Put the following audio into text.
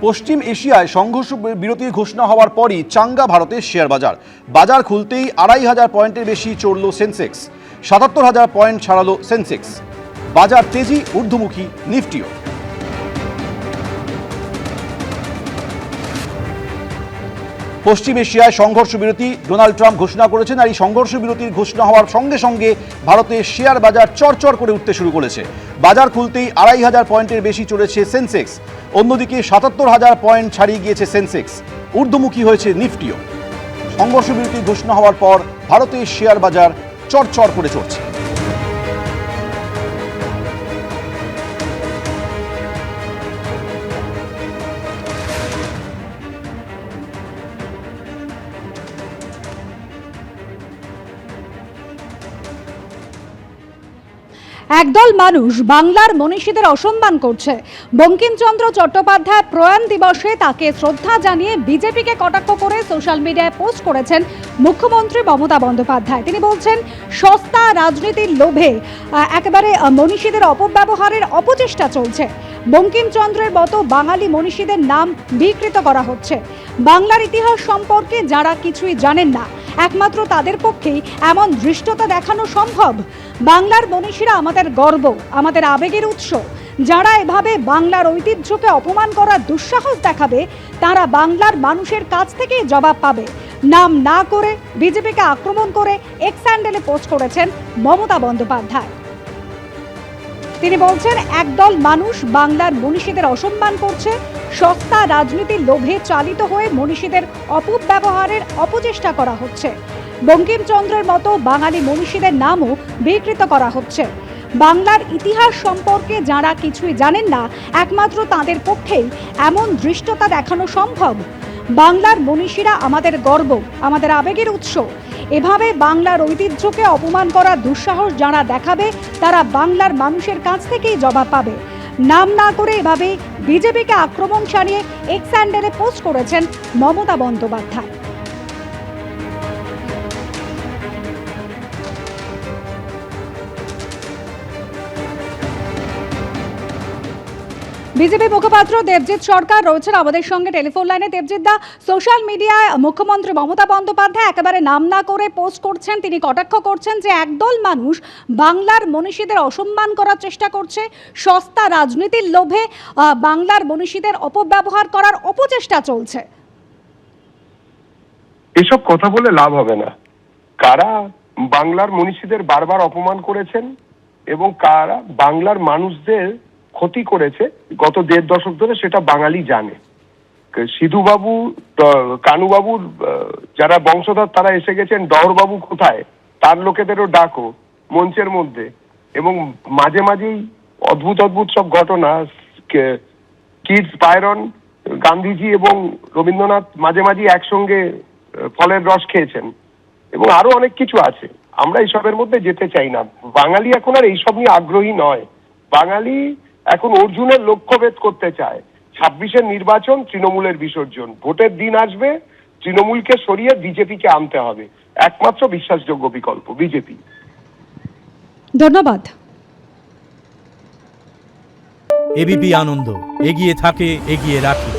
পশ্চিম এশিয়ায় সংঘর্ষ বিরতির ঘোষণা হওয়ার পরই চাঙ্গা ভারতের শেয়ার বাজার। বাজার খুলতেই ২৫০০ পয়েন্টের বেশি চড়ল সেন্সেক্স, ৭৭,০০০ পয়েন্ট ছাড়ালো সেন্সেক্স। বাজার তেজি, ঊর্ধ্বমুখী নিফটিও। পশ্চিম এশিয়ায় সংঘর্ষ বিরতি ডোনাল্ড ট্রাম্প ঘোষণা করেছেন, আর এই সংঘর্ষ বিরতির ঘোষণা হওয়ার সঙ্গে সঙ্গে ভারতের শেয়ার বাজার চড়চড় করে উঠতে শুরু করেছে। বাজার খুলতেই ২৫০০ পয়েন্টের বেশি চড়েছে সেন্সেক্স, অন্যদিকে ৭৭,০০০ পয়েন্ট ছাড়িয়ে গিয়েছে সেন্সেক্স। ঊর্ধ্বমুখী হয়েছে নিফটিও। সংঘর্ষ বিরতির ঘোষণা হওয়ার পর ভারতের শেয়ার বাজার চড়চড় করে চড়ছে। একদল মানুষ বাংলার মনীষীদের অসম্মান করছে। বঙ্কিমচন্দ্র চট্টোপাধ্যায় প্রয়াণ দিবসে তাকে শ্রদ্ধা জানিয়ে বিজেপিকে কটাক্ষ করে সোশ্যাল মিডিয়ায় পোস্ট করেছেন মুখ্যমন্ত্রী মমতা বন্দ্যোপাধ্যায়। তিনি বলছেন, সস্তা রাজনীতির লোভে একেবারে মনীষীদের অপব্যবহারের অপচেষ্টা চলছে। বঙ্কিমচন্দ্রের মতো বাঙালি মনীষীদের নাম বিকৃত করা হচ্ছে। বাংলার ইতিহাস সম্পর্কে যারা কিছুই জানেন না, একমাত্র তাদের পক্ষেই এমন ধৃষ্টতা দেখানো সম্ভব। বাংলার মনীষীরা আমাদের গর্ব, আমাদের আবেগের উৎস। যারা এভাবে বাংলার ঐতিহ্যকে অপমান করার দুঃসাহস দেখাবে, তারা বাংলার মানুষের কাছ থেকেই জবাব পাবে। নাম না করে বিজেপিকে আক্রমণ করে এক্স হ্যান্ডেলে পোস্ট করেছেন মমতা বন্দ্যোপাধ্যায়। তিনি বলছেন, একদল মানুষ বাংলার মনীষীদের অসম্মান করছে, সস্তা রাজনীতির লোভে চালিত হয়ে মনীষীদের অপব্যবহারের অপচেষ্টা করা হচ্ছে। বঙ্কিমচন্দ্রের মতো বাঙালি মনীষীদের নামও বিকৃত করা হচ্ছে। বাংলার ইতিহাস সম্পর্কে যারা কিছুই জানেন না, একমাত্র তাদের পক্ষেই এমন ধৃষ্টতা দেখানো সম্ভব। বাংলার মনীষীরা আমাদের গর্ব, আমাদের আবেগের উৎস। এভাবে বাংলার ঐতিহ্যকে অপমান করার দুঃসাহস যারা দেখাবে, তারা বাংলার মানুষের কাছ থেকেই জবাব পাবে। নাম না করে এভাবে বিজেপিকে আক্রমণ সারিয়ে এক্স হ্যান্ডেলে পোস্ট করেছেন মমতা বন্দ্যোপাধ্যায়। বিজেপি মুখপাত্র দেবজিৎ সরকার রয়েছেন আমাদের সঙ্গে টেলিফোন লাইনে। দেবজিৎ দা, সোশ্যাল মিডিয়ায় মুখ্যমন্ত্রী মমতা বন্দ্যোপাধ্যায় একেবারে নাম না করে পোস্ট করছেন। তিনি কটাক্ষ করছেন যে একদল মানুষ বাংলার মনীষীদের অসম্মান করার চেষ্টা করছে, সস্তা রাজনীতির লোভে বাংলার মনীষীদের অপব্যবহার করার অপচেষ্টা চলছে। এসব কথা বলে লাভ হবে না। কারা বাংলার মনীষীদের বারবার অপমান করেছেন এবং কারা বাংলার মানুষদের ক্ষতি করেছে গত ১.৫ দশক ধরে, সেটা বাঙালি জানে। সিধুবাবু, কানুবাবুর যারা বংশধর, তারা এসে গেছেন। ডহরবাবু কোথায়, তার লোকেদেরও ডাকো মঞ্চের মধ্যে। এবং মাঝে মাঝেই অদ্ভুত অদ্ভুত সব ঘটনা, কিডস পায়রন, গান্ধীজি এবং রবীন্দ্রনাথ মাঝে মাঝে একসঙ্গে ফলের রস খেয়েছেন, এবং আরো অনেক কিছু আছে। আমরা এইসবের মধ্যে যেতে চাই না। বাঙালি এখন আর এইসব নিয়ে আগ্রহী নয়। বাঙালি এখন অর্জুনের লক্ষ্যভেদ করতে চায়। ২৬-এর নির্বাচন, তৃণমূলের বিসর্জন। ভোটের দিন আসবে, তৃণমূলকে সরিয়ে বিজেপিকে আনতে হবে। একমাত্র বিশ্বাসযোগ্য বিকল্প বিজেপি। ধন্যবাদ। এবিপি আনন্দ, এগিয়ে থাকে, এগিয়ে রাখে।